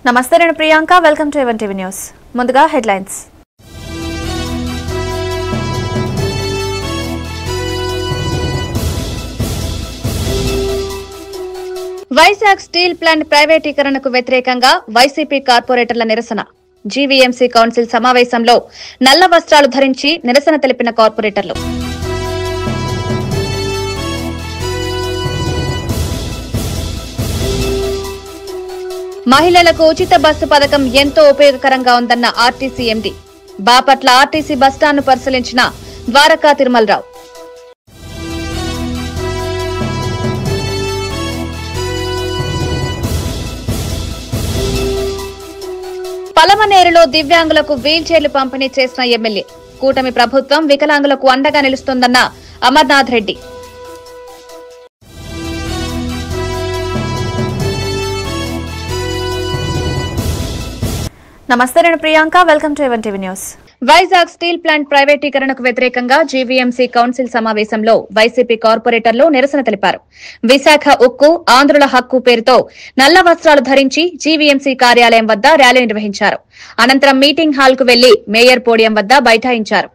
నమస్తే నేను Priyanka welcome to even TV news ముందుగా హెడ్లైన్స్ వైజాగ్ స్టీల్ ప్లాంట్ ప్రైవేటీకరణకు వ్యతిరేకంగా వైసీపీ కార్పొరేటర్ల నిరసన జీవీఎంసీ కౌన్సిల్ సమావేశంలో నల్ల వస్త్రాలు ధరించి నిరసన తెలిపిన కార్పొరేటర్లు మహిళలకు ఉచిత బస్సు పథకం ఎంతో ఉపయోగకరంగా ఉందన్న ఆర్టీసీ ఎండీ బాపట్ల ఆర్టీసీ బస్టాండ్ను పరిశీలించిన ద్వారకా తిరుమలరావు పలమనేరులో దివ్యాంగులకు వీల్చైర్లు పంపిణీ చేసిన ఎమ్మెల్యే కూటమి ప్రభుత్వం వికలాంగులకు అండగా నిలుస్తోందన్న అమర్నాథ్ రెడ్డి నమస్తే నేను Priyanka welcome to even TV news Vizag steel plant ప్రైవేటీకరణకు వ్యతిరేకంగా జీవీఎంసీ కౌన్సిల్ సమావేశంలో వైసీపీ కార్పొరేటర్లు నిరసన తెలిపారు. విశాఖ ఉక్కు ఆంధ్రుల హక్కు పేరుతో నల్ల వస్త్రాలు ధరించి జీవీఎంసీ కార్యాలయం వద్ద ర్యాలీ నిర్వహించారు. అనంతరం మీటింగ్ హాల్ కు వెళ్లి మేయర్ పోడియం వద్ద బైఠాయించారు.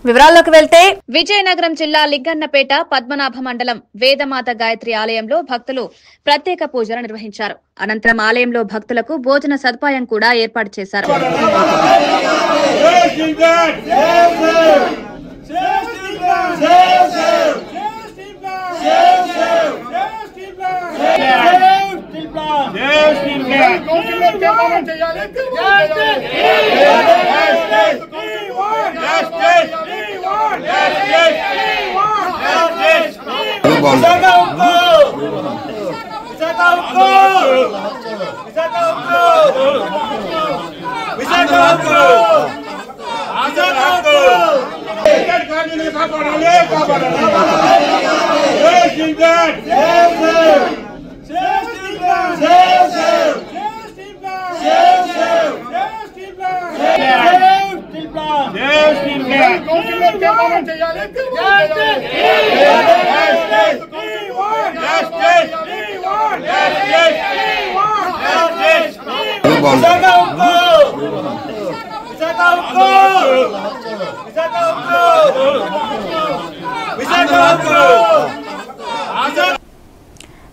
వివరాల్లోకి వెళ్తే విజయనగరం జిల్లా లింగన్నపేట పద్మనాభ మండలం వేదమాత గాయత్రి ఆలయంలో భక్తులు ప్రత్యేక పూజలు నిర్వహించారు. అనంతరం ఆలయంలో భక్తులకు భోజన సదుపాయం కూడా ఏర్పాటు చేశారు.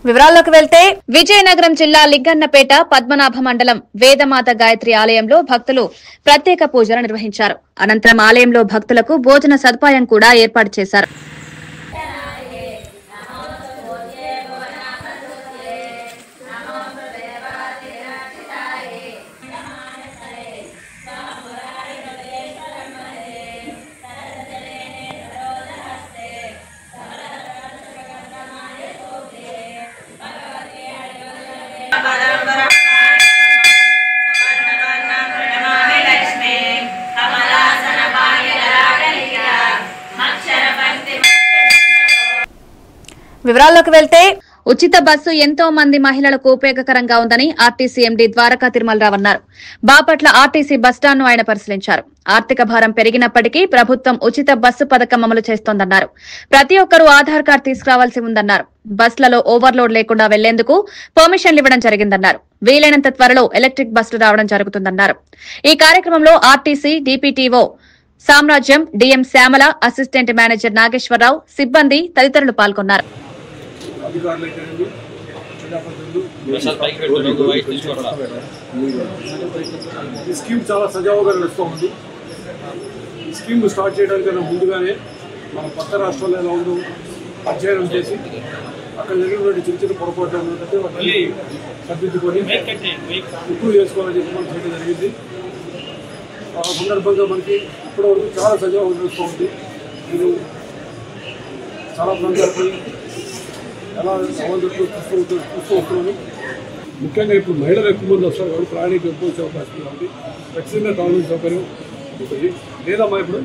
వివరాల్లోకి వెళ్తే విజయనగరం జిల్లా లింగన్నపేట పద్మనాభ మండలం వేదమాత గాయత్రి ఆలయంలో భక్తులు ప్రత్యేక పూజలు నిర్వహించారు. అనంతరం ఆలయంలో భక్తులకు భోజన సదుపాయం కూడా ఏర్పాటు చేశారు. వివరాల్లోకి వెళ్తే ఉచిత బస్సు ఎంతో మంది మహిళలకు ఉపయోగకరంగా ఉందని ఆర్టీసీ ఎండీ ద్వారకా తిరుమలరావు అన్నారు. బాపట్ల ఆర్టీసీ బస్టాండ్ను ఆయన పరిశీలించారు. ఆర్థిక భారం పెరిగినప్పటికీ ప్రభుత్వం ఉచిత బస్సు పథకం అమలు చేస్తోందన్నారు. ప్రతి ఒక్కరూ ఆధార్ కార్డు తీసుకురావాల్సి ఉందన్నారు. బస్సులలో ఓవర్లోడ్ లేకుండా వెళ్లేందుకు పర్మిషన్లు ఇవ్వడం జరిగిందన్నారు. వీలైనంత త్వరలో ఎలక్ట్రిక్ బస్సులు రావడం జరుగుతుందన్నారు. ఈ కార్యక్రమంలో RTC DPTO Samrajyam, DM Shyamala, assistant manager Nageswararao, సిబ్బంది తదితరులు పాల్గొన్నారు. అధికారులు అయితేనండి, జిల్లా ఈ స్కీమ్ చాలా సజావుగా నడుస్తూ ఉంది. ఈ స్కీమ్ స్టార్ట్ చేయడానికన్నా ముందుగానే మన పక్క రాష్ట్రాల్లో ఎలా ఉందో అధ్యయనం చేసి అక్కడ జరిగినటువంటి చిన్న చిన్న పొరపాట్లు ఏంటంటే వాటిని సరిదిద్దుకొని ఇంప్రూవ్ చేసుకోవాలని చెప్పి మనం చేయడం జరిగింది. ఆ సందర్భంగా మనకి ఇప్పటివరకు చాలా సజావుగా నడుస్తూ ఉంది. మీరు చాలా ప్రాంతాలపై ఎలా సవాళ్ళు చూస్తూ వస్తున్నాను. ముఖ్యంగా ఇప్పుడు మహిళలు ఎక్కువ మంది వస్తారు కాబట్టి ప్రాణికి ఎక్కువ వచ్చే అవకాశం కాబట్టి ఖచ్చితంగా తాగునీటి సౌకర్యం ఉంటుంది. లేదా మా ఇప్పుడు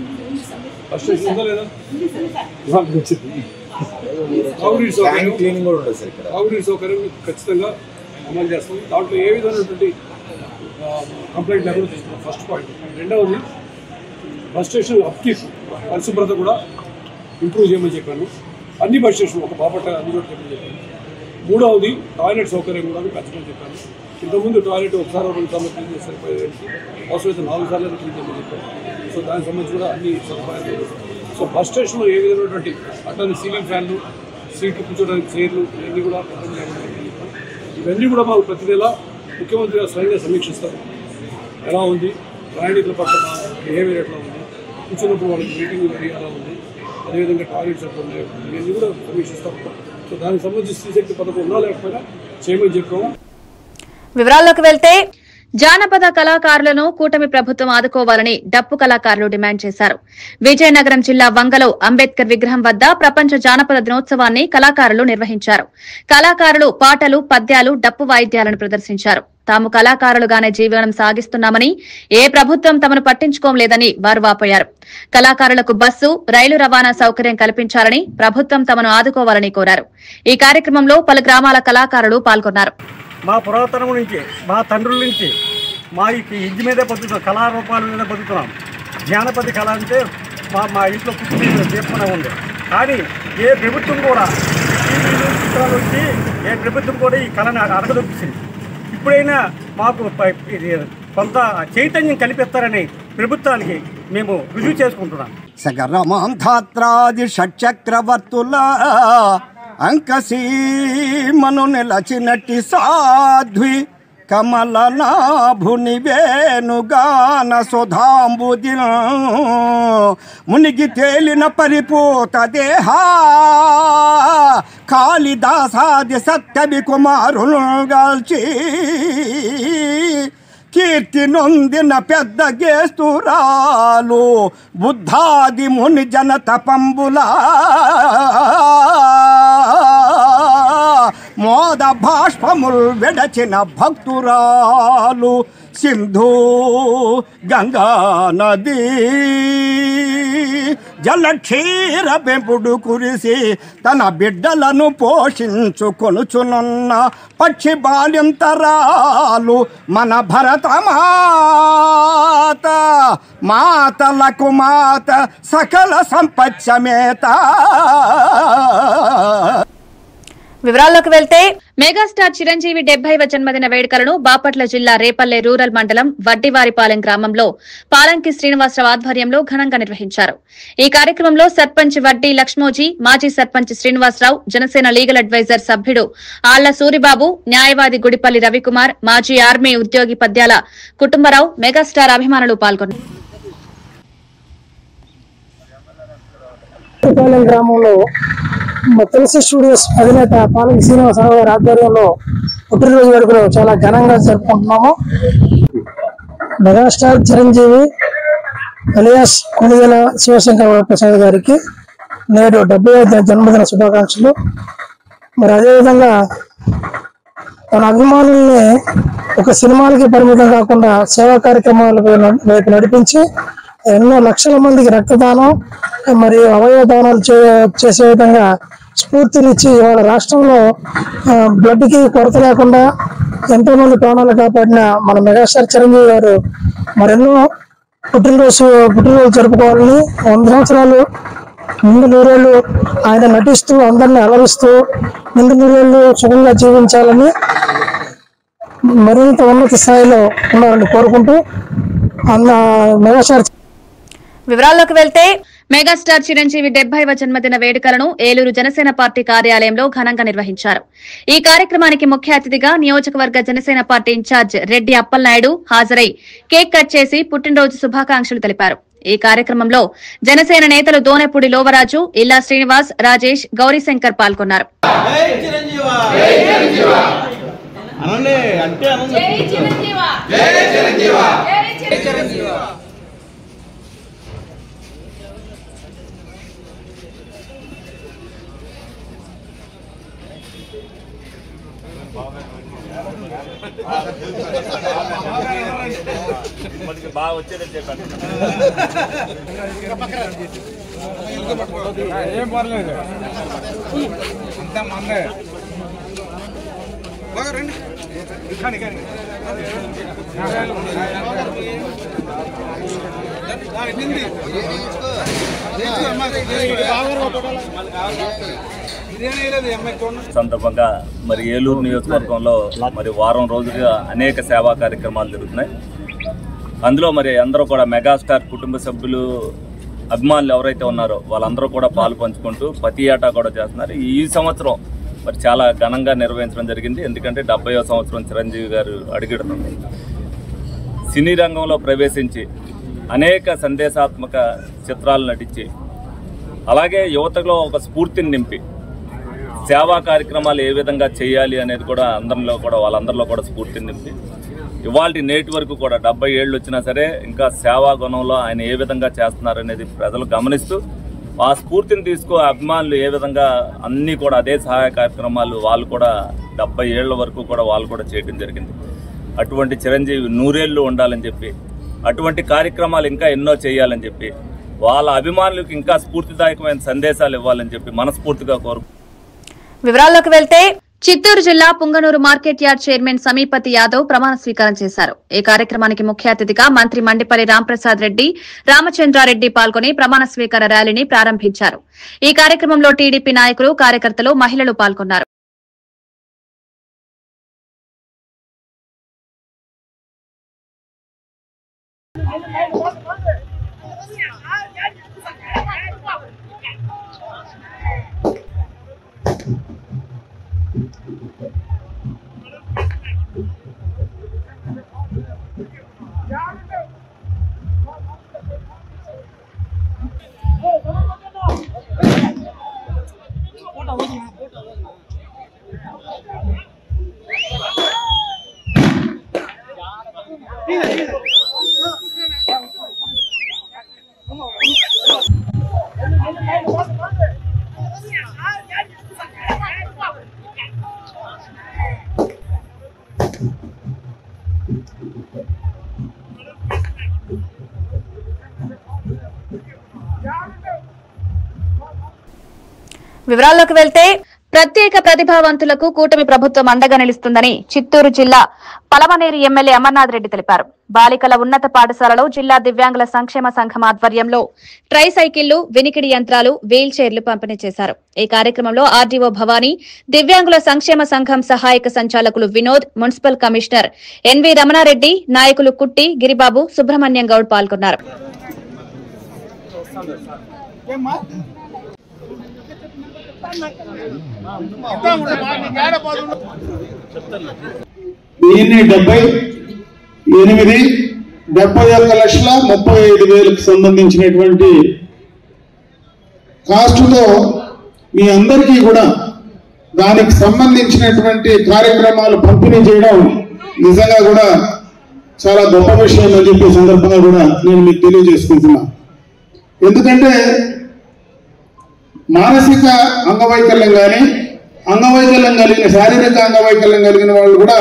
ఫస్ట్ స్టేషన్ ఉందా లేదా తాగునీటి సౌకర్యం తాగునీటి సౌకర్యం ఖచ్చితంగా అమలు చేస్తాం. దాంట్లో ఏ విధమైనటువంటి కంప్లైంట్ లేకుండా తీసుకున్నాం. First point. రెండవది బస్ స్టేషన్ అప్కీప్ పరిశుభ్రత కూడా ఇంప్రూవ్ చేయమని చెప్పాను. అన్ని బస్ స్టేషన్లు ఒక బాపట్ల అన్ని చోట్ల చెప్పాను. మూడవది టాయిలెట్ సౌకర్యం కూడా పెంచమని చెప్పాను. ఇంతకుముందు టాయిలెట్ ఒకసారి 2 సార్లు క్లీన్ చేసి సరిపోయేది, అవసరమైతే 4 సార్లు క్లీన్ చేయమని చెప్పాను. సో దానికి సంబంధించి కూడా అన్ని సదుపాయాలు. సో బస్ స్టేషన్లో ఏ విధమైనటువంటి అట్లానే సీలింగ్ ఫ్యాన్లు, సీట్లు కూర్చోడానికి చైర్లు ఇవన్నీ కూడా ఇవన్నీ కూడా మాకు ప్రతి నెల ముఖ్యమంత్రి గారు స్వయంగా సమీక్షిస్తారు. ఎలా ఉంది, ప్రయాణికుల పట్ల బిహేవియర్ ఎట్లా ఉంది, కూర్చున్నప్పుడు వాళ్ళకి మీటింగ్ ఎలా ఉంది, అదేవిధంగా టాయిలెట్స్ ఎట్లా ఉన్నాయి, ఇవన్నీ కూడా సమీక్షిస్తాం. సో దానికి సంబంధించి స్త్రీశక్తి పథకం ఉన్నా లేకపోయినా చేయమని చెప్పాము. వివరాల్లోకి వెళ్తే జానపద కళాకారులను కూటమి ప్రభుత్వం ఆదుకోవాలని డప్పు కళాకారులు డిమాండ్ చేశారు. విజయనగరం జిల్లా వంగలో అంబేద్కర్ విగ్రహం వద్ద ప్రపంచ జానపద దినోత్సవాన్ని కళాకారులు నిర్వహించారు. కళాకారులు పాటలు, పద్యాలు, డప్పు వాయిద్యాలను ప్రదర్శించారు. తాము కళాకారులుగానే జీవనం సాగిస్తున్నామని, ఏ ప్రభుత్వం తమను పట్టించుకోలేదని వారు వాపోయారు. కళాకారులకు బస్సు, రైలు రవాణా సౌకర్యం కల్పించాలని, ప్రభుత్వం తమను ఆదుకోవాలని కోరారు. ఈ కార్యక్రమంలో పలు గ్రామాల కళాకారులు పాల్గొన్నారు. మా పురాతనం నుంచి, మా తండ్రుల నుంచి మా ఇంటి మీదే బతుకుతున్నాం, కళారూపాల మీద బతుకుతున్నాం. జానపద కళ అంటే మా ఇంట్లో పుట్టి చెప్పకుండా ఉంది. కానీ ఏ ప్రభుత్వం కూడా చిత్రాలు వచ్చి ఏ ప్రభుత్వం కూడా ఈ కళను అడగదొప్పించింది. ఇప్పుడైనా మాకు కొంత చైతన్యం కల్పిస్తారని ప్రభుత్వానికి మేము రుజువు చేసుకుంటున్నాం. సగరమాంధాత్రాది షట్చక్రవర్తుల అంకసీమను నిలచినట్టి సాధ్వి కమలనాభుని వేణుగాన సుధాంబుది మునిగి తేలిన పరిపూత దేహా కాళిదాసాది సత్యవి కుమారులు గాల్చి కీర్తి నొందిన పెద్ద గేస్తురాలు బుద్ధాది ముని జన తపంబులా మోద బాష్పముల్ వెడచిన భక్తురాలు సింధు గంగా నది జలక్షీర పెంపుడు కురిసి తన బిడ్డలను పోషించుకొనుచునున్న పక్షి బాల్యంతరాలు మన భరత మాత మాతలకు మాత సకల సంపత్సమేత. వివరాల్లోకి వెళ్తే మెగాస్టార్ చిరంజీవి 70వ జన్మదిన వేడుకలను బాపట్ల జిల్లా రేపల్లె రూరల్ మండలం వడ్డివారిపాలెం గ్రామంలో పాలంకి శ్రీనివాసరావు ఆధ్వర్యంలో ఘనంగా నిర్వహించారు. ఈ కార్యక్రమంలో సర్పంచ్ వడ్డీ లక్ష్మోజీ, మాజీ సర్పంచ్ శ్రీనివాసరావు, జనసేన లీగల్ అడ్వైజర్ సభ్యుడు ఆళ్ల సూరిబాబు, న్యాయవాది గుడిపల్లి రవికుమార్, మాజీ ఆర్మీ ఉద్యోగి పద్యాల కుటుంబరావు, మెగాస్టార్ అభిమానులు పాల్గొన్నారు. గ్రామంలో తులసి స్టూడియోస్ అధినేత పాలంకి శ్రీనివాసరావు గారి ఆధ్వర్యంలో పుట్టినరోజు వేడుకలు చాలా ఘనంగా జరుపుకుంటున్నాము. మెగాస్టార్ చిరంజీవి ఎలియాస్ కొనిదెల శివశంకర ప్రసాద్ గారికి నేడు 70వ జన్మదిన శుభాకాంక్షలు. మరి అదేవిధంగా తన అభిమానుల్ని ఒక సినిమాలకి పరిమితం కాకుండా సేవా కార్యక్రమాల వైపు నడిపించి ఎన్నో లక్షల మందికి రక్తదానం మరియు అవయవ దానాలు చేసే విధంగా స్ఫూర్తినిచ్చి ఇవాళ రాష్ట్రంలో బ్లడ్కి కొరత లేకుండా ఎంతో మంది ప్రాణాలు కాపాడిన మన మెగాస్టార్ చిరంజీవి గారు మరెన్నో పుట్టినరోజు జరుపుకోవాలని, 100 సంవత్సరాలు నిండు నూరేళ్లు ఆయన నటిస్తూ అందరినీ అలరిస్తూ నిండు నూరేళ్లు సుఖంగా జీవించాలని, మరింత ఉన్నత స్థాయిలో ఉండాలని కోరుకుంటూ మెగాస్టార్ వివరాల్లోకి వెళ్తే మెగాస్టార్ చిరంజీవి 70వ జన్మదిన వేడుకలను ఏలూరు జనసేన పార్టీ కార్యాలయంలో ఘనంగా నిర్వహించారు. ఈ కార్యక్రమానికి ముఖ్య అతిథిగా నియోజకవర్గ జనసేన పార్టీ ఇన్ఛార్జ్ రెడ్డి అప్పలనాయుడు హాజరై కేక్ కట్ చేసి పుట్టినరోజు శుభాకాంక్షలు తెలిపారు. ఈ కార్యక్రమంలో జనసేన నేతలు దోనెపూడి లోవరాజు, ఇల్లా శ్రీనివాస్, రాజేష్, గౌరీశంకర్ పాల్గొన్నారు. బాగా వచ్చేదని చెప్పండి. ఏం పర్లేదు, అంతా మందే. బాగా రండి. సందర్భంగా మరి ఏలూరు నియోజకవర్గంలో మరి వారం రోజులుగా అనేక సేవా కార్యక్రమాలు జరుగుతున్నాయి. అందులో మరి అందరూ కూడా మెగాస్టార్ కుటుంబ సభ్యులు, అభిమానులు ఎవరైతే ఉన్నారో వాళ్ళందరూ కూడా పాలు పంచుకుంటూ ప్రతి ఏటా కూడా చేస్తున్నారు. ఈ సంవత్సరం మరి చాలా ఘనంగా నిర్వహించడం జరిగింది. ఎందుకంటే 70వ సంవత్సరం చిరంజీవి గారు అడుగిడుతుంది. సినీ రంగంలో ప్రవేశించి అనేక సందేశాత్మక చిత్రాలు నటించి అలాగే యువతలో ఒక స్ఫూర్తిని నింపి సేవా కార్యక్రమాలు ఏ విధంగా చేయాలి అనేది కూడా వాళ్ళందరిలో కూడా స్ఫూర్తిని నింపి ఇవాళ నేటి వరకు కూడా 70 ఏళ్ళు వచ్చినా సరే ఇంకా సేవా గుణంలో ఆయన ఏ విధంగా చేస్తున్నారనేది ప్రజలు గమనిస్తూ ఆ స్ఫూర్తిని తీసుకో అభిమానులు ఏ విధంగా అన్నీ కూడా అదే సహాయ కార్యక్రమాలు వాళ్ళు కూడా 70 ఏళ్ల వరకు కూడా వాళ్ళు కూడా చేయడం జరిగింది. అటువంటి చిరంజీవి 100 ఏళ్ళు ఉండాలని చెప్పి అటువంటి కార్యక్రమాలు ఇంకా ఎన్నో చేయాలని చెప్పి వాళ్ళ అభిమానులకు ఇంకా స్ఫూర్తిదాయకమైన సందేశాలు ఇవ్వాలని చెప్పి మనస్ఫూర్తిగా కోరు. వివరాల్లోకి వెళ్తే చిత్తూరు జిల్లా Punganur market yard chairman సమీపతి Yadav ప్రమాణ స్వీకారం చేశారు. ఈ కార్యక్రమానికి ముఖ్య అతిథిగా మంత్రి మండిపల్లి రాంప్రసాద్ రెడ్డి, రామచంద్రారెడ్డి పాల్గొని ప్రమాణ స్వీకార ర్యాలీని ప్రారంభించారు. ఈ కార్యక్రమంలో టీడీపీ నాయకులు, కార్యకర్తలు, మహిళలు పాల్గొన్నారు. వివరాల్లోకి వెళ్తే ప్రత్యేక ప్రతిభావంతులకు కూటమి ప్రభుత్వం అండగా నిలుస్తుందని చిత్తూరు జిల్లా పలమనేరు ఎమ్మెల్యే అమర్నాథ్ రెడ్డి తెలిపారు. బాలికల ఉన్నత పాఠశాలలో జిల్లా దివ్యాంగుల సంక్షేమ సంఘం ఆధ్వర్యంలో ట్రై సైకిళ్లు, వినికిడి యంత్రాలు, వీల్ చైర్లు పంపిణీ చేశారు. ఈ కార్యక్రమంలో ఆర్డీఓ భవానీ, దివ్యాంగుల సంక్షేమ సంఘం సహాయక సంచాలకులు Vinod, municipal commissioner NV Ramanareddy, నాయకులు కుట్టి, గిరిబాబు, సుబ్రహ్మణ్యం గౌడ్ పాల్గొన్నారు. దీన్ని 71,35,000 సంబంధించినటువంటి కాస్టుతో మీ అందరికీ కూడా దానికి సంబంధించినటువంటి కార్యక్రమాలు పంపిణీ చేయడం నిజంగా కూడా చాలా గొప్ప విషయం అని చెప్పే సందర్భంగా కూడా నేను మీకు తెలియజేసుకుంటున్నా. ఎందుకంటే మానసిక అంగవైకల్యం కానీ, అంగవైకల్యం కలిగిన, శారీరక అంగవైకల్యం కలిగిన వాళ్ళు కూడా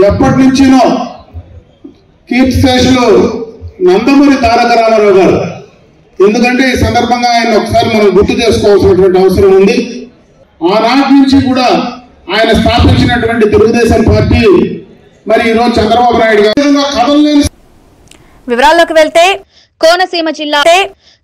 ఎప్పటి నుంచినో కీర్తిశేషులు నందమూరి తారక రామారావు గారు, ఎందుకంటే ఈ సందర్భంగా ఆయన ఒకసారి మనం గుర్తు చేసుకోవాల్సినటువంటి అవసరం ఉంది. ఆనాటి నుంచి కూడా ఆయన స్థాపించినటువంటి తెలుగుదేశం పార్టీ మరి ఈరోజు చంద్రబాబు నాయుడు గారు కథలు. వివరాల్లోకి వెళ్తే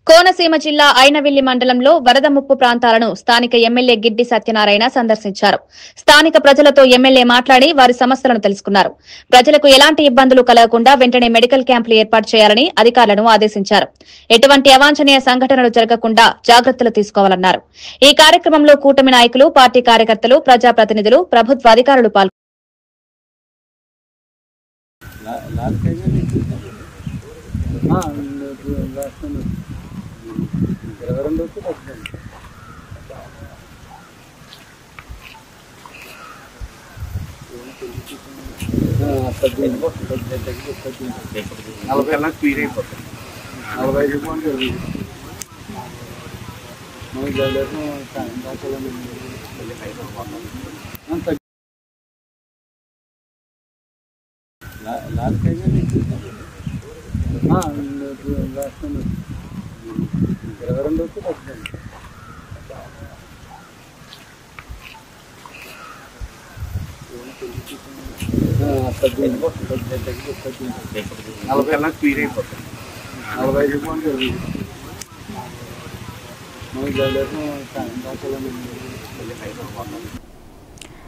కోనసీమ జిల్లా ఐనవిల్లి మండలంలో వరద ముప్పు ప్రాంతాలను స్థానిక ఎమ్మెల్యే గిడ్డి సత్యనారాయణ సందర్శించారు. స్థానిక ప్రజలతో ఎమ్మెల్యే మాట్లాడి వారి సమస్యలను తెలుసుకున్నారు. ప్రజలకు ఎలాంటి ఇబ్బందులు కలగకుండా వెంటనే మెడికల్ క్యాంపులు ఏర్పాటు చేయాలని అధికారులను ఆదేశించారు. ఎటువంటి అవాంఛనీయ సంఘటనలు జరగకుండా జాగ్రత్తలు తీసుకోవాలన్నారు. ఈ కార్యక్రమంలో కూటమి నాయకులు, పార్టీ కార్యకర్తలు, ప్రజాప్రతినిధులు, ప్రభుత్వ అధికారులు పాల్గొన్నారు.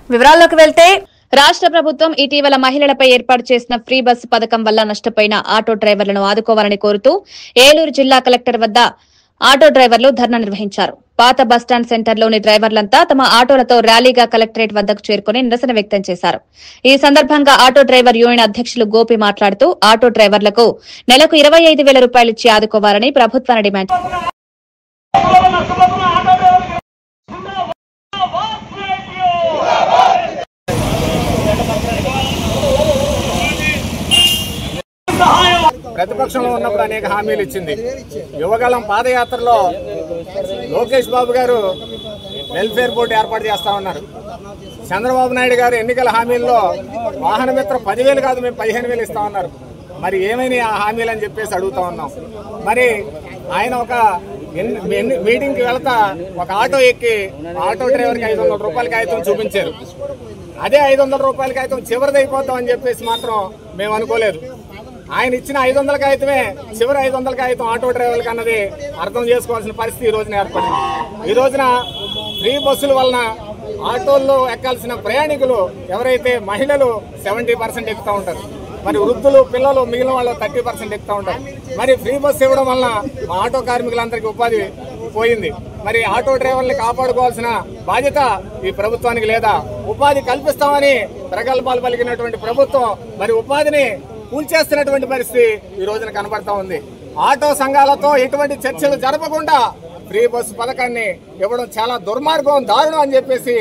వివరాల్లోకి వెళ్తే రాష్ట్ర ప్రభుత్వం ఇటీవల మహిళలపై ఏర్పాటు చేసిన ఫ్రీ బస్సు పథకం వల్ల నష్టపోయిన ఆటో డ్రైవర్లను ఆదుకోవాలని కోరుతూ ఏలూరు జిల్లా కలెక్టర్ వద్ద ఆటో డ్రైవర్లు ధర్నా నిర్వహించారు. పాత బస్టాండ్ సెంటర్లోని డ్రైవర్లంతా తమ ఆటోలతో ర్యాలీగా కలెక్టరేట్ వద్దకు చేరుకుని నిరసన వ్యక్తం చేశారు. ఈ సందర్భంగా ఆటో డ్రైవర్ యూనియన్ అధ్యక్షులు గోపి మాట్లాడుతూ ఆటో డ్రైవర్లకు నెలకు 25,000 రూపాయలు ఇచ్చి ఆదుకోవాలని ప్రభుత్వాన్ని డిమాండ్ చేశారు. ప్రతిపక్షంలో ఉన్నప్పుడు అనేక హామీలు ఇచ్చింది. యువగళం పాదయాత్రలో లోకేష్ బాబు గారు వెల్ఫేర్ బోర్డు ఏర్పాటు చేస్తా ఉన్నారు. చంద్రబాబు నాయుడు గారు ఎన్నికల హామీల్లో వాహన మిత్ర 10,000 కాదు మేము 15,000 ఇస్తా ఉన్నారు. మరి ఏమైనా ఆ హామీలు అని చెప్పేసి అడుగుతా ఉన్నాం. మరి ఆయన ఒక మీటింగ్కి వెళ్తా ఒక ఆటో ఎక్కి ఆటో డ్రైవర్కి 500 రూపాయల కాగితం చూపించారు. అదే 500 రూపాయల కాగితం చివరిది అయిపోతాం అని చెప్పేసి మాత్రం మేము అనుకోలేదు. ఆయన ఇచ్చిన 500 కాగితమే చివరి 500 కాగితం ఆటో డ్రైవర్లకి అన్నది అర్థం చేసుకోవాల్సిన పరిస్థితి ఈ రోజున ఏర్పడింది. ఈ రోజున ఫ్రీ బస్సుల వలన ఆటోల్లో ఎక్కాల్సిన ప్రయాణికులు ఎవరైతే మహిళలు 70% ఎక్కుతూ ఉంటారు, మరి వృద్ధులు, పిల్లలు, మిగిలిన వాళ్ళు 30% ఎక్కుతూ ఉంటారు. మరి ఫ్రీ బస్సు ఇవ్వడం వలన మా ఆటో కార్మికులందరికీ ఉపాధి పోయింది. మరి ఆటో డ్రైవర్ని కాపాడుకోవాల్సిన బాధ్యత ఈ ప్రభుత్వానికి లేదా? ఉపాధి కల్పిస్తామని ప్రగల్భాలు పలికినటువంటి ప్రభుత్వం మరి ఉపాధిని కూల్చేస్తున్నటువంటి పరిస్థితి ఈ రోజున కనబడతా ఉంది. ఆటో సంఘాలతో ఎటువంటి చర్చలు జరపకుండా ఫ్రీ బస్సు పథకాన్ని ఇవ్వడం చాలా దుర్మార్గం, దారుణం అని చెప్పేసి.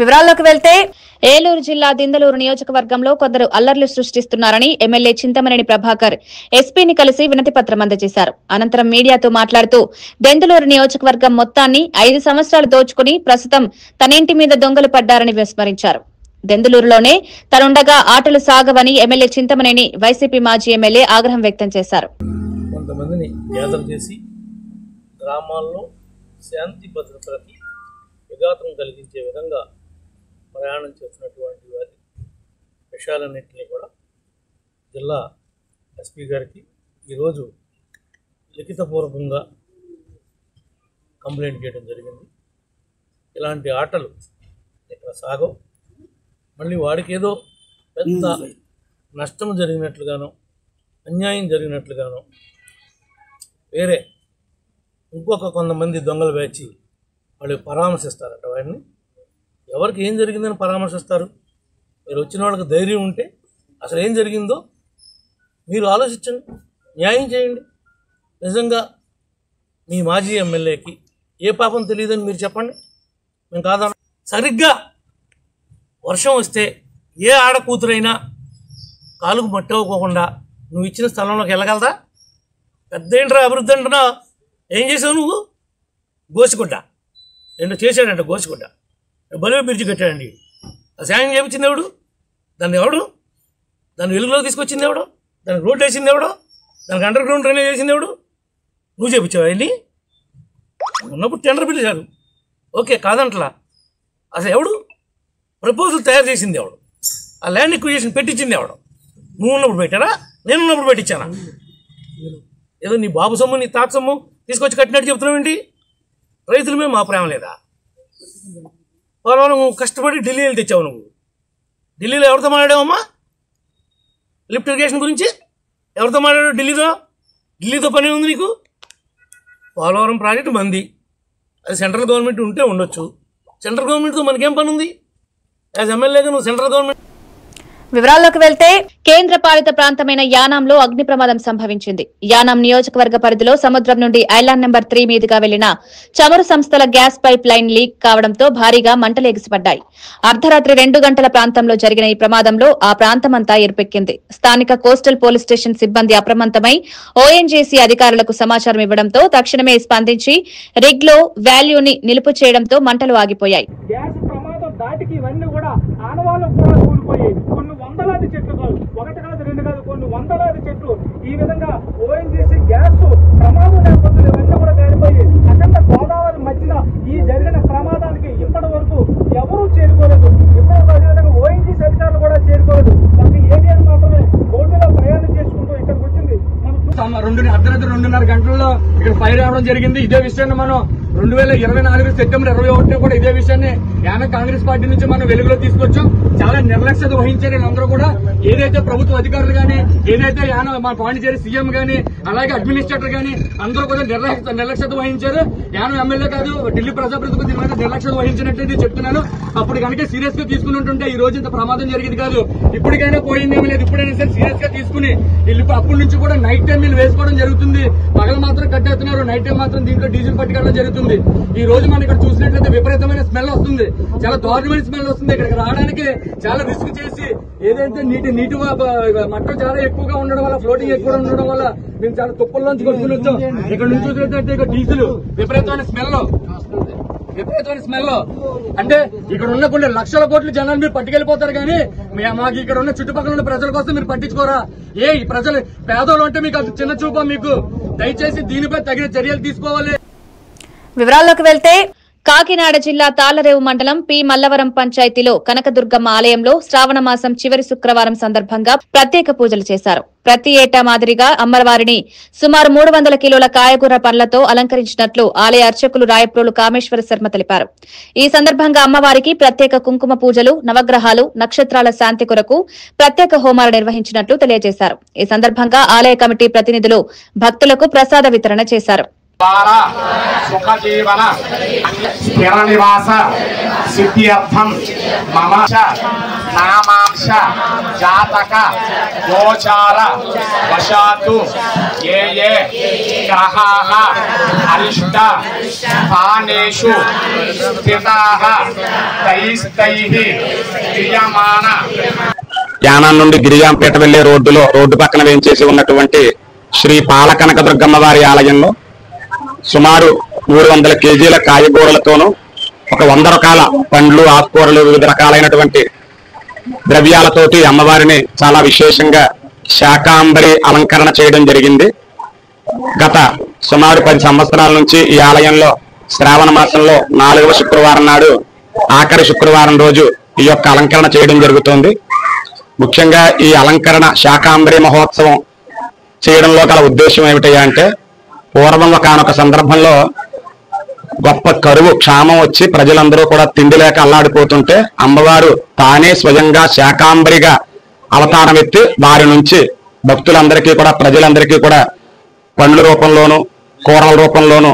వివరాల్లోకి వెళ్తే ఏలూరు జిల్లా దిందలూరు నియోజకవర్గంలో కొందరు అల్లర్లు సృష్టిస్తున్నారని ఎమ్మెల్యే చింతమనేని ప్రభాకర్ ఎస్పీని కలిసి వినతిపత్రం అందజేశారు. అనంతరం మీడియాతో మాట్లాడుతూ దెందులూరు నియోజకవర్గం మొత్తాన్ని 5 సంవత్సరాలు దోచుకుని ప్రస్తుతం తన ఇంటి మీద దొంగలు పడ్డారని విస్మరించారు. దెందులూరులోనే తనుండగా ఆటలు సాగవని ఎమ్మెల్యే చింతమనేని వైసీపీ మాజీ ఎమ్మెల్యే ఆగ్రహం వ్యక్తం చేశారు. కొంతమందిని గ్యాదర్ చేసి గ్రామాల్లో శాంతి భద్రతలకి విఘాతం కలిగించే విధంగా ప్రయాణం చేస్తున్నటువంటి వారి విషయాలన్నింటినీ కూడా జిల్లా ఎస్పీ గారికి ఈరోజు లిఖితపూర్వకంగా కంప్లైంట్ చేయడం జరిగింది. ఇలాంటి ఆటలు ఇక్కడ సాగవు. మళ్ళీ వాడికి ఏదో పెద్ద నష్టం జరిగినట్లుగానో అన్యాయం జరిగినట్లుగానో వేరే ఇంకొక కొంతమంది దొంగలు వేచి వాళ్ళు పరామర్శిస్తారట. వాడిని ఎవరికి ఏం జరిగిందని పరామర్శిస్తారు? మీరు వచ్చిన వాళ్ళకి ధైర్యం ఉంటే అసలు ఏం జరిగిందో మీరు ఆలోచించండి, న్యాయం చేయండి. నిజంగా మీ మాజీ ఎమ్మెల్యేకి ఏ పాపం తెలియదని మీరు చెప్పండి, మేము కాదా? సరిగ్గా వర్షం వస్తే ఏ ఆడ కూతురైనా కాలుకు మట్టవుకోకుండా నువ్వు ఇచ్చిన స్థలంలోకి వెళ్ళగలదా? పెద్ద ఏంట్రా అభివృద్ధి అంటున్నా, ఏం చేసావు నువ్వు? గోసిగుడ్డ రెండు చేశాడంట, గోసిగుడ్డ బలివే బ్రిడ్జి కట్టాడండి. ఆ సాయం చేయించింది ఎవడు? దాన్ని ఎవడు? దాన్ని వెలుగులో తీసుకొచ్చింది ఎవడు? దానికి రోడ్డు వేసింది ఎవడో? దానికి అండర్ గ్రౌండ్ డ్రైనేజ్ వేసింది ఎవడు? నువ్వు చేయించావు అవన్నీ. ఉన్నప్పుడు టెండర్ పిలిచారు, ఓకే కాదంటలా. అసలు ఎవడు ప్రపోజల్ తయారు చేసింది ఎవడు? ఆ ల్యాండ్ ఎక్విజిషన్ పెట్టించింది ఎవడు? నువ్వు ఉన్నప్పుడు పెట్టారా, నేను ఉన్నప్పుడు పెట్టించానా? ఏదో నీ బాబు సొమ్ము నీ తాత సొమ్ము తీసుకొచ్చి కట్టినట్టు చెప్తున్నావు ఏంటి? రైతుల మీద మా ప్రేమ లేదా? పోలవరం కష్టపడి ఢిల్లీ వెళ్ళి తెచ్చావు నువ్వు. ఢిల్లీలో ఎవరితో మాట్లాడావమ్మా? లిఫ్ట్ ఇరిగేషన్ గురించి ఎవరితో మాట్లాడావు? ఢిల్లీతో పని ఉంది నీకు? పోలవరం ప్రాజెక్టు మంది, అది సెంట్రల్ గవర్నమెంట్ ఉంటే ఉండొచ్చు. సెంట్రల్ గవర్నమెంట్తో మనకేం పని ఉంది? యాజ్ ఎమ్మెల్యేగా నువ్వు సెంట్రల్ గవర్నమెంట్. వివరాల్లోకి వెళ్తే కేంద్ర పాలిత ప్రాంతమైన యానాంలో అగ్ని ప్రమాదం సంభవించింది. యానాం నియోజకవర్గ పరిధిలో సముద్రం నుండి ఐలాండ్ నెంబర్ 3 మీదుగా వెళ్లిన చమురు సంస్థల గ్యాస్ పైప్ లైన్ లీక్ కావడంతో భారీగా మంటలు ఎగిసిపడ్డాయి. అర్ధరాత్రి 2 గంటల ప్రాంతంలో జరిగిన ఈ ప్రమాదంలో ఆ ప్రాంతమంతా ఎరుపెక్కింది. స్థానిక కోస్టల్ పోలీస్ స్టేషన్ సిబ్బంది అప్రమత్తమై ఓఎన్జీసీ అధికారులకు సమాచారం ఇవ్వడంతో తక్షణమే స్పందించి రిగ్ లో వాల్యూని నిలుపు చేయడంతో మంటలు ఆగిపోయాయి. దాటికి ఇవన్నీ కూడా ఆనవాళ్ళు కూడా కూలిపోయి కొన్ని వందలాది చెట్లు కాదు, 1 కాదు 2 కాదు, కొన్ని వందలాది చెట్లు ఈ విధంగా ఓఎన్జీసీ గ్యాస్ ప్రమాదం నేపథ్యంలో ఇవన్నీ కూడా కాలిపోయి అఖండ గోదావరి మధ్యన ఈ జరిగిన ప్రమాదానికి ఇప్పటి వరకు ఎవరూ చేరుకోలేదు. ఇప్పుడు అదేవిధంగా ఓఎన్జీసీ అధికారులు కూడా చేరుకోలేదు. ఒక ఏరియా మాత్రమే బోటులో ప్రయాణం చేసుకుంటూ ఇక్కడికి వచ్చింది. అర్ధరాత్రి 2:30 గంటల్లో ఇక్కడ ఫైర్ రావడం జరిగింది. ఇదే విషయాన్ని మనం 2024 సెప్టెంబర్ 21 కూడా ఇదే విషయాన్ని యానం కాంగ్రెస్ పార్టీ నుంచి మనం వెలుగులో తీసుకొచ్చాం. చాలా నిర్లక్ష్యత వహించారు అందరూ కూడా. ఏదైతే ప్రభుత్వ అధికారులు గానీ, ఏదైతే యానం మా పాండిచేరి సీఎం గానీ, అలాగే అడ్మినిస్ట్రేటర్ గానీ అందరూ కూడా నిర్లక్ష్యత వహించారు. యానం ఎమ్మెల్యే కాదు, ఢిల్లీ ప్రజాప్రతినిధులకు దీని మీద నిర్లక్ష్యత వహించినట్టు చెప్తున్నాను. అప్పుడు కనుక సీరియస్ గా తీసుకుని ఉంటుంటే ఈ రోజు ఇంత ప్రమాదం జరిగింది కాదు. ఇప్పటికైనా పోయిందేమీ లేదు. ఇప్పుడైనా సరే సీరియస్ గా తీసుకుని అప్పటి నుంచి కూడా నైట్ టైం వీళ్ళు వేసుకోవడం జరుగుతుంది. పగలు మాత్రం కట్టేస్తున్నారు, నైట్ టైం మాత్రం దీంట్లో డీజిల్ పట్టుకెళ్ళడం జరుగుతుంది. ఈ రోజు మనం ఇక్కడ చూసినట్లయితే విపరీతమైన స్మెల్ వస్తుంది, చాలా దారుణమైన స్మెల్ వస్తుంది. ఇక్కడికి రావడానికి చాలా రిస్క్ చేసి ఏదైతే నీటి మట్టం చాలా ఎక్కువగా ఉండడం వల్ల, ఫ్లోటింగ్ ఎక్కువ ఉండడం వల్ల మేము చాలా తుప్పల్లోంచి కొట్టుకుని వచ్చాం. ఇక్కడ నుంచి చూసినట్లయితే ఇక డీజిల్ విపరీతమైన స్మెల్ అంటే ఇక్కడ ఉన్న కొన్ని లక్షల కోట్ల జనాలు మీరు పట్టుకెళ్లిపోతారు కానీ మాకు ఇక్కడ ఉన్న చుట్టుపక్కల ఉన్న ప్రజల కోసం మీరు పట్టించుకోరా? ఈ ప్రజలు పేదోళ్ళు అంటే మీకు అది చిన్న చూపా? మీకు దయచేసి దీనిపై తగిన చర్యలు తీసుకోవాలి. వివరాల్లోకి వెళ్తే కాకినాడ జిల్లా తాళ్లరేవు మండలం పి మల్లవరం పంచాయతీలో కనకదుర్గమ్మ ఆలయంలో శ్రావణ మాసం చివరి శుక్రవారం సందర్భంగా ప్రత్యేక పూజలు చేశారు. ప్రతి ఏటా మాదిరిగా అమ్మవారిని సుమారు 300 కిలోల కాయగూర పండ్లతో అలంకరించినట్లు ఆలయ అర్చకులు రాయప్రోలు కామేశ్వర శర్మ తెలిపారు. ఈ సందర్భంగా అమ్మవారికి ప్రత్యేక కుంకుమ పూజలు, నవగ్రహాలు, నక్షత్రాల శాంతి కొరకు ప్రత్యేక హోమాలు నిర్వహించినట్లు తెలియజేశారు. ఈ సందర్భంగా ఆలయ కమిటీ ప్రతినిధులు భక్తులకు ప్రసాద వితరణ చేశారు. సుఖ జీవన స్థిర నివాస సిద్ధ్యర్థం మమ నామాంశ జాతక గోచార వశాతు ఏ గ్రహాః అరిష్ట స్థానేషు స్థితాః తైస్తైః క్రియమాణ. యానం నుండి గిరిజాంపేట వెళ్లే రోడ్డు పక్కన వేయించేసి ఉన్నటువంటి శ్రీ పాలకనకదుర్గమ్మ వారి ఆలయంలో సుమారు 300 కేజీల కాయగూరలతోనూ ఒక 100 రకాల పండ్లు, ఆకుకూరలు, వివిధ రకాలైనటువంటి ద్రవ్యాలతోటి అమ్మవారిని చాలా విశేషంగా శాకాంబరి అలంకరణ చేయడం జరిగింది. గత సుమారు 10 సంవత్సరాల నుంచి ఈ ఆలయంలో శ్రావణ మాసంలో 4వ శుక్రవారం నాడు ఆఖరి శుక్రవారం రోజు ఈ యొక్క అలంకరణ చేయడం జరుగుతోంది. ముఖ్యంగా ఈ అలంకరణ శాకాంబరి మహోత్సవం చేయడంలో గల ఉద్దేశం ఏమిటయ్యా అంటే, పూర్వం ఒకనొక సందర్భంలో గొప్ప కరువు, క్షామం వచ్చి ప్రజలందరూ కూడా తిండి లేక అల్లాడిపోతుంటే అమ్మవారు తానే స్వయంగా శాకాంబరిగా అవతారం ఎత్తి వారి నుంచి భక్తులందరికీ కూడా, ప్రజలందరికీ కూడా పండ్ల రూపంలోనూ కూరల రూపంలోనూ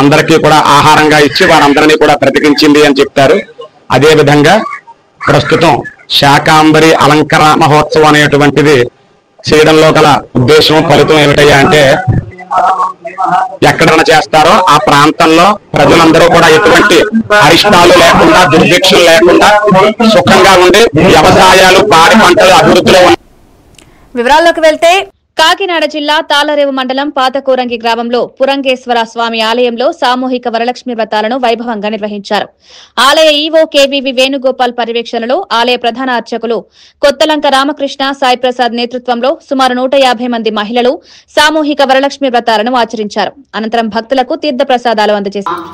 అందరికీ కూడా ఆహారంగా ఇచ్చి వారందరినీ కూడా బ్రతికించింది అని చెప్తారు. అదేవిధంగా ప్రస్తుతం శాకాంబరి అలంకరణ మహోత్సవం అనేటువంటిది చేయడంలో గల ఉద్దేశం, ఫలితం ఏమిటయ్యా అంటే, ఎక్కడ చేస్తారో ఆ ప్రాంతంలో ప్రజలందరూ కూడా ఎటువంటి అరిష్టాలు లేకుండా, దుర్భిక్షలు లేకుండా సుఖంగా ఉండి వ్యవసాయాలు, పాడి పంటలు అభివృద్ధిలో ఉన్నాయి. వివరాల్లోకి వెళ్తే కాకినాడ జిల్లా తాళ్లరేవు మండలం పాతకోరంగి గ్రామంలో పురంగేశ్వర స్వామి ఆలయంలో సామూహిక వరలక్ష్మి వ్రతాలను వైభవంగా నిర్వహించారు. ఆలయ ఈవో కేవీవి వేణుగోపాల్ పర్యవేక్షణలో ఆలయ ప్రధాన అర్చకులు కొత్తలంక రామకృష్ణ సాయి ప్రసాద్ నేతృత్వంలో సుమారు 150 మంది మహిళలు సామూహిక వరలక్ష్మి వ్రతాలను ఆచరించారు. అనంతరం భక్తులకు తీర్థ ప్రసాదాలు అందజేశారు.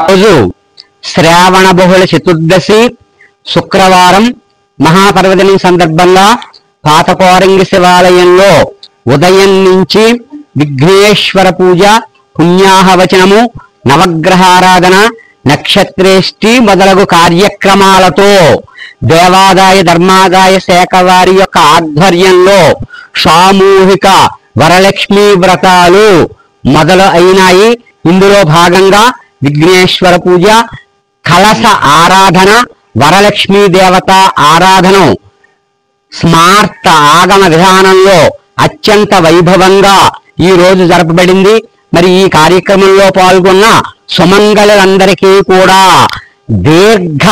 రోజు శ్రావణ బహుళ చతుర్దశి శుక్రవారం మహాపర్వదినం సందర్భంగా పాతకోరంగి శివాలయంలో ఉదయం నుంచి విఘ్నేశ్వర పూజ, పుణ్యాహవచనము, నవగ్రహారాధన, నక్షత్రేష్టి మొదలగు కార్యక్రమాలతో దేవాదాయ ధర్మాదాయ శాఖ వారి యొక్క ఆధ్వర్యంలో సామూహిక వరలక్ష్మీ వ్రతాలు మొదలు అయినాయి. ఇందులో భాగంగా విఘ్నేశ్వర పూజ, కలశ ఆరాధన, వరలక్ష్మీ దేవత ఆరాధన స్మార్త ఆగమ విధానంలో అత్యంత వైభవంగా ఈ రోజు జరపబడింది. మరి ఈ కార్యక్రమంలో పాల్గొన్న సుమంగళులందరికీ కూడా దీర్ఘ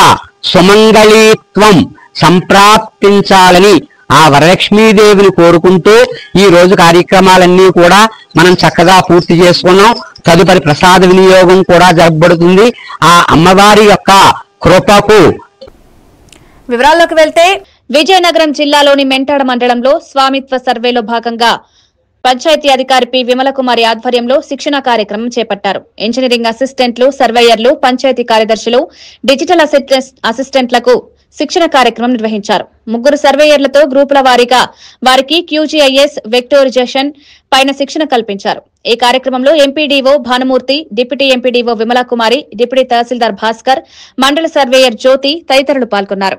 సుమంగళీత్వం సంప్రాప్తించాలని ఆ వరలక్ష్మీదేవిని కోరుకుంటూ ఈ రోజు కార్యక్రమాలన్నీ కూడా మనం చక్కగా పూర్తి చేసుకున్నాం. తదుపరి ప్రసాద వినియోగం కూడా జరపబడుతుంది. ఆ అమ్మవారి యొక్క కృపకు. వివరాల్లోకి వెళ్తే విజయనగరం జిల్లాలోని మెంటాడ మండలంలో స్వామిత్వ సర్వేలో భాగంగా పంచాయతీ అధికారి పి విమలకుమారి ఆధ్వర్యంలో శిక్షణ కార్యక్రమం చేపట్టారు. ఇంజనీరింగ్ అసిస్టెంట్లు, సర్వేయర్లు, పంచాయతీ కార్యదర్శులు, డిజిటల్ అసిస్టెంట్లకు శిక్షణ కార్యక్రమం నిర్వహించారు. 3 సర్వేయర్లతో గ్రూపుల వారీగా వారికి QGIS వెక్టోరైజేషన్ పైన శిక్షణ కల్పించారు. ఈ కార్యక్రమంలో MPDO Bhanumurthy, deputy MPDO Vimalakumari, deputy తహసీల్దార్ భాస్కర్, మండల సర్వేయర్ జ్యోతి తదితరులు పాల్గొన్నారు.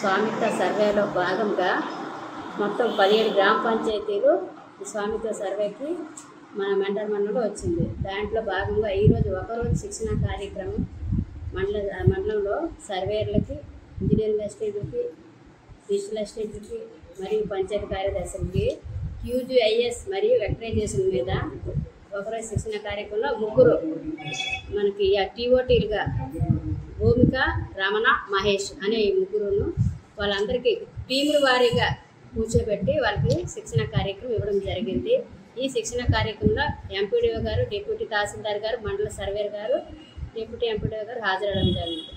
స్వామిత్వ సర్వేలో భాగంగా మొత్తం 17 గ్రామ పంచాయతీలు స్వామిత్వ సర్వేకి మన మండలంలో వచ్చింది. దాంట్లో భాగంగా ఈరోజు ఒకరోజు శిక్షణ కార్యక్రమం మండలంలో సర్వేయర్లకి, ఇంజనీరింగ్ అసిస్టెంట్లకి, డిజిటల్ అసిస్టెంట్లకి మరియు పంచాయతీ కార్యదర్శులకి QGIS మరియు వెక్టరైజేషన్ మీద ఒకరోజు శిక్షణ కార్యక్రమంలో 3 మనకి TOTలుగా భూమిక, రమణ, మహేష్ అనే ఈ 3 వాళ్ళందరికీ టీముల వారీగా కూర్చోబెట్టి వాళ్ళకి శిక్షణ కార్యక్రమం ఇవ్వడం జరిగింది. ఈ శిక్షణ కార్యక్రమంలో ఎంపీడీఓ గారు, డిప్యూటీ తహసీల్దార్ గారు, మండల సర్వేయర్ గారు, డిప్యూటీ ఎంపీడీఓ గారు హాజరవడం జరిగింది.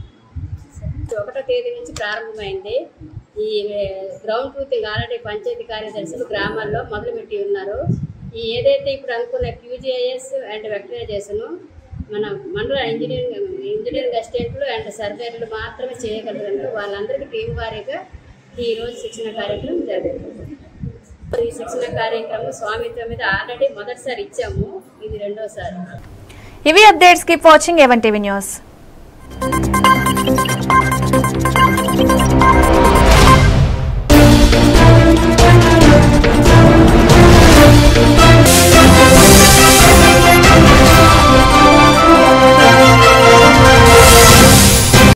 1వ తేదీ నుంచి ప్రారంభమైంది. ఈ గ్రౌండ్ ట్రూతింగ్ ఆల్రెడీ పంచాయతీ కార్యదర్శులు గ్రామాల్లో మొదలుపెట్టి ఉన్నారు. ఈ ఏదైతే ఇప్పుడు అనుకున్న QGIS అండ్ వెక్టరైజేషన్ మన మండల ఇంజనీరింగ్ అసిస్టెంట్లు అండ్ సర్వేయర్లు మాత్రమే చేయగలరు. వాళ్ళందరికీ టీం వారీగా ఈరోజు శిక్షణ కార్యక్రమం జరుగుతుంది. ఈ శిక్షణ కార్యక్రమం స్వామిత్వం మీద ఆల్రెడీ మొదటిసారి ఇచ్చాము, ఇది 2వ సారి. ఇవి updates. Keep watching A1 TV news.